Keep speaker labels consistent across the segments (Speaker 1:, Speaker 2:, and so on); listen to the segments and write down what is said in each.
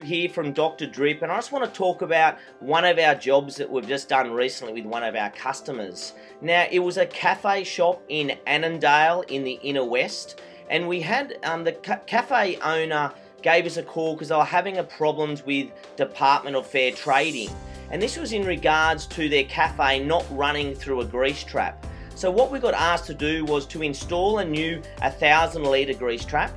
Speaker 1: Here from Dr. Drip, and I just want to talk about one of our jobs that we've just done recently with one of our customers. Now, it was a cafe shop in Annandale in the inner west, and we had the cafe owner gave us a call because they were having a problems with Department of Fair Trading, and this was in regards to their cafe not running through a grease trap. So what we got asked to do was to install a new 1,000 litre grease trap.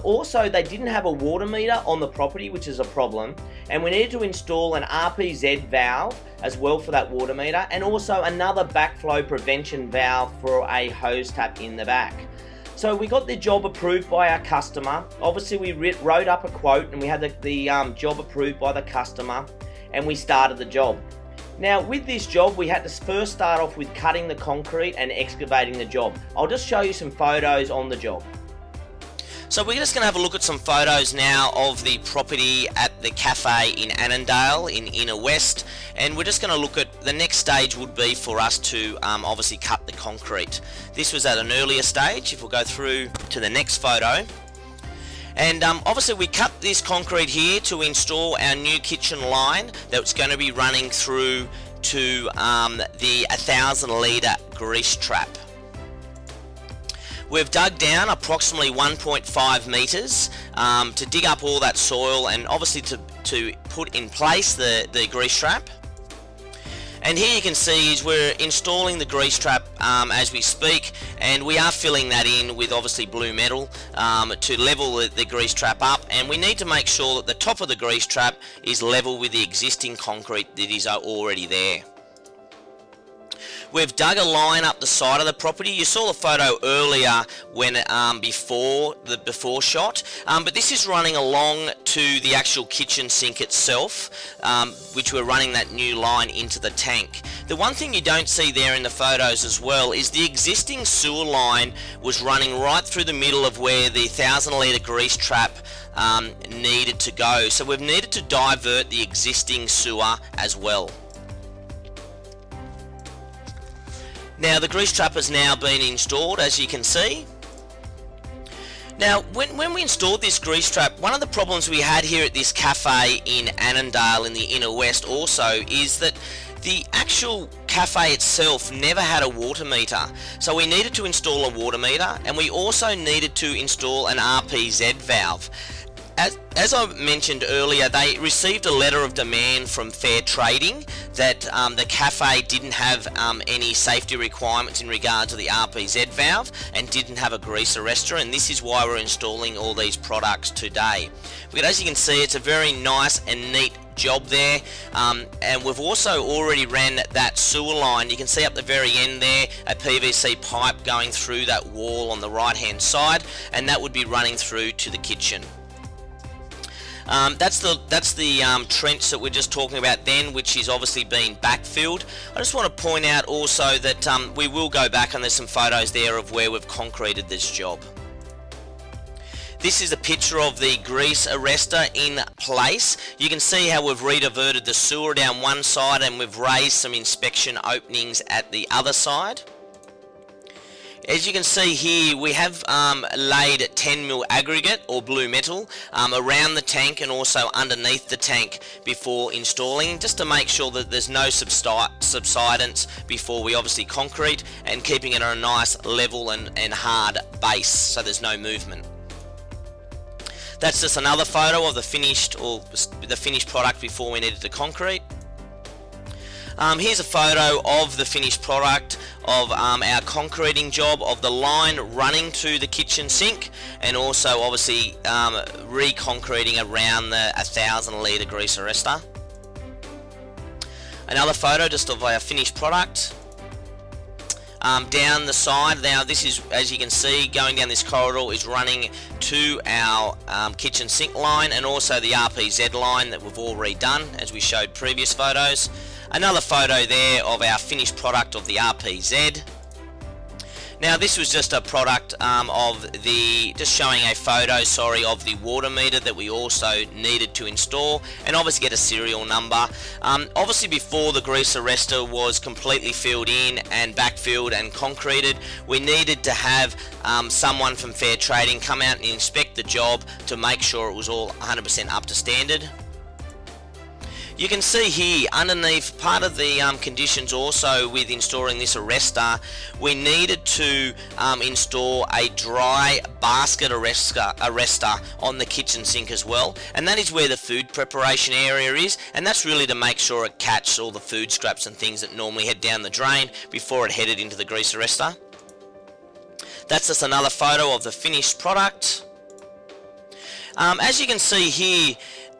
Speaker 1: Also, they didn't have a water meter on the property, which is a problem, and we needed to install an RPZ valve as well for that water meter, and also another backflow prevention valve for a hose tap in the back. So we got the job approved by our customer. Obviously, we wrote up a quote and we had the job approved by the customer, and we started the job. Now, with this job, we had to first start off with cutting the concrete and excavating the job. I'll just show you some photos on the job.
Speaker 2: So we're just going to have a look at some photos now of the property at the cafe in Annandale in Inner West, and we're just going to look at the next stage would be for us to obviously cut the concrete. This was at an earlier stage. If we'll go through to the next photo, and obviously we cut this concrete here to install our new kitchen line that's going to be running through to the 1,000 litre grease trap. We've dug down approximately 1.5 metres to dig up all that soil and obviously to put in place the grease trap. And here you can see is we're installing the grease trap as we speak, and we are filling that in with obviously blue metal to level the grease trap up, and we need to make sure that the top of the grease trap is level with the existing concrete that is already there. We've dug a line up the side of the property. You saw the photo earlier when before the before shot, but this is running along to the actual kitchen sink itself, which we're running that new line into the tank. The one thing you don't see there in the photos as well is the existing sewer line was running right through the middle of where the 1,000 litre grease trap needed to go. So we've needed to divert the existing sewer as well. Now the grease trap has now been installed, as you can see. Now when we installed this grease trap, one of the problems we had here at this cafe in Annandale in the inner west also is that the actual cafe itself never had a water meter. So we needed to install a water meter, and we also needed to install an RPZ valve. As I mentioned earlier, they received a letter of demand from Fair Trading that the cafe didn't have any safety requirements in regard to the RPZ valve and didn't have a grease arrestor, and this is why we're installing all these products today. But as you can see, it's a very nice and neat job there, and we've also already ran that sewer line. You can see up the very end there a PVC pipe going through that wall on the right hand side, and that would be running through to the kitchen. That's the trench that we're just talking about then, which is obviously being backfilled. I just want to point out also that we will go back, and there's some photos there of where we've concreted this job. This is a picture of the grease arrestor in place. You can see how we've rediverted the sewer down one side and we've raised some inspection openings at the other side. As you can see here, we have laid 10mm aggregate or blue metal around the tank and also underneath the tank before installing, just to make sure that there's no subsidence before we obviously concrete, and keeping it on a nice level and hard base so there's no movement. That's just another photo of the finished product before we needed to concrete. Here's a photo of the finished product of our concreting job, of the line running to the kitchen sink, and also obviously re-concreting around the 1,000 litre grease arrestor. Another photo just of our finished product. Down the side, now this is, as you can see, going down this corridor is running to our kitchen sink line, and also the RPZ line that we've all redone as we showed previous photos. Another photo there of our finished product of the RPZ. Now this was just a product just showing a photo, sorry, of the water meter that we also needed to install, and obviously get a serial number. Obviously before the grease arrestor was completely filled in and backfilled and concreted, we needed to have someone from Fair Trading come out and inspect the job to make sure it was all 100% up to standard. You can see here underneath, part of the conditions also with installing this arrestor, we needed to install a dry basket arrestor on the kitchen sink as well, and that is where the food preparation area is, and that's really to make sure it catches all the food scraps and things that normally head down the drain before it headed into the grease arrestor. That's just another photo of the finished product. As you can see here,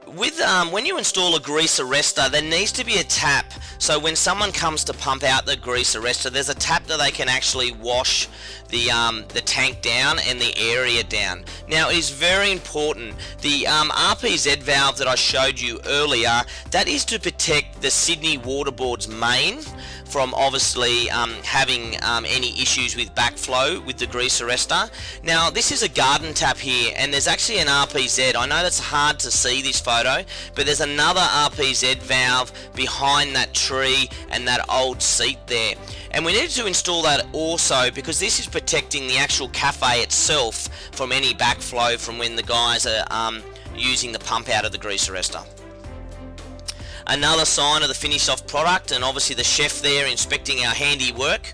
Speaker 2: when you install a grease arrestor, there needs to be a tap, so when someone comes to pump out the grease arrestor, there's a tap that they can actually wash the tank down and the area down. Now it is very important, the RPZ valve that I showed you earlier, that is to protect the Sydney Water Board's main from obviously having any issues with backflow with the grease arrestor. Now this is a garden tap here, and there's actually an RPZ. I know that's hard to see this photo, but there's another RPZ valve behind that tree and that old seat there. And we needed to install that also because this is protecting the actual cafe itself from any backflow from when the guys are using the pump out of the grease arrestor. Another sign of the finished off product, and obviously the chef there inspecting our handiwork.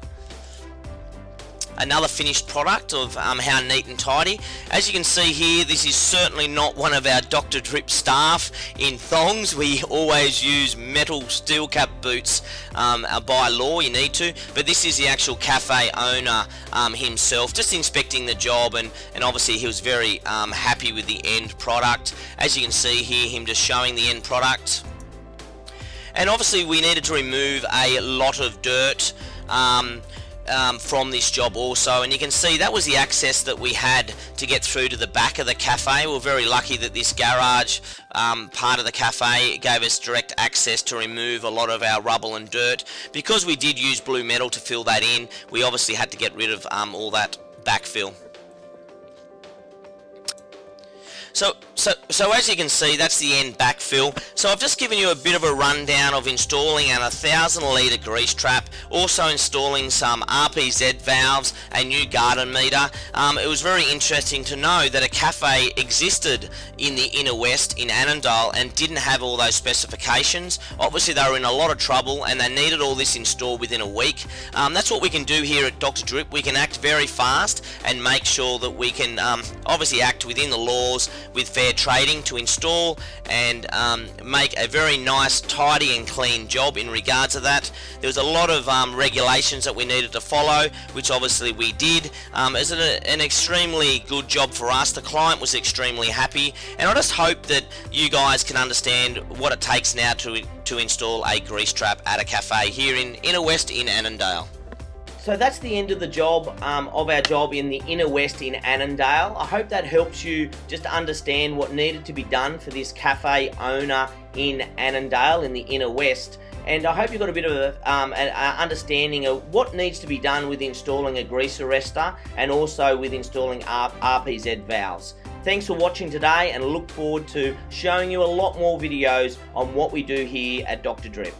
Speaker 2: Another finished product of how neat and tidy. As you can see here, this is certainly not one of our Dr. Drip staff in thongs. We always use metal steel cap boots by law, you need to, but this is the actual cafe owner himself, just inspecting the job, and obviously he was very happy with the end product. As you can see here, him just showing the end product. And obviously we needed to remove a lot of dirt from this job also, and you can see that was the access that we had to get through to the back of the cafe. We were very lucky that this garage part of the cafe gave us direct access to remove a lot of our rubble and dirt. Because we did use blue metal to fill that in, we obviously had to get rid of all that backfill. So as you can see, that's the end backfill. So I've just given you a bit of a rundown of installing an 1,000 litre grease trap, also installing some RPZ valves, a new garden meter. It was very interesting to know that a cafe existed in the inner west in Annandale and didn't have all those specifications. Obviously they were in a lot of trouble and they needed all this installed within a week. That's what we can do here at Dr. Drip. We can act very fast and make sure that we can obviously act within the laws with fair trading to install and make a very nice, tidy and clean job in regards to that. There was a lot of regulations that we needed to follow, which obviously we did. It was an extremely good job for us. The client was extremely happy, and I just hope that you guys can understand what it takes now to install a grease trap at a cafe here in Inner West in Annandale.
Speaker 1: So that's the end of the job, of our job in the Inner West in Annandale. I hope that helps you just understand what needed to be done for this cafe owner in Annandale in the Inner West. And I hope you got a bit of an understanding of what needs to be done with installing a grease arrestor and also with installing RPZ valves. Thanks for watching today, and look forward to showing you a lot more videos on what we do here at Dr. Drip.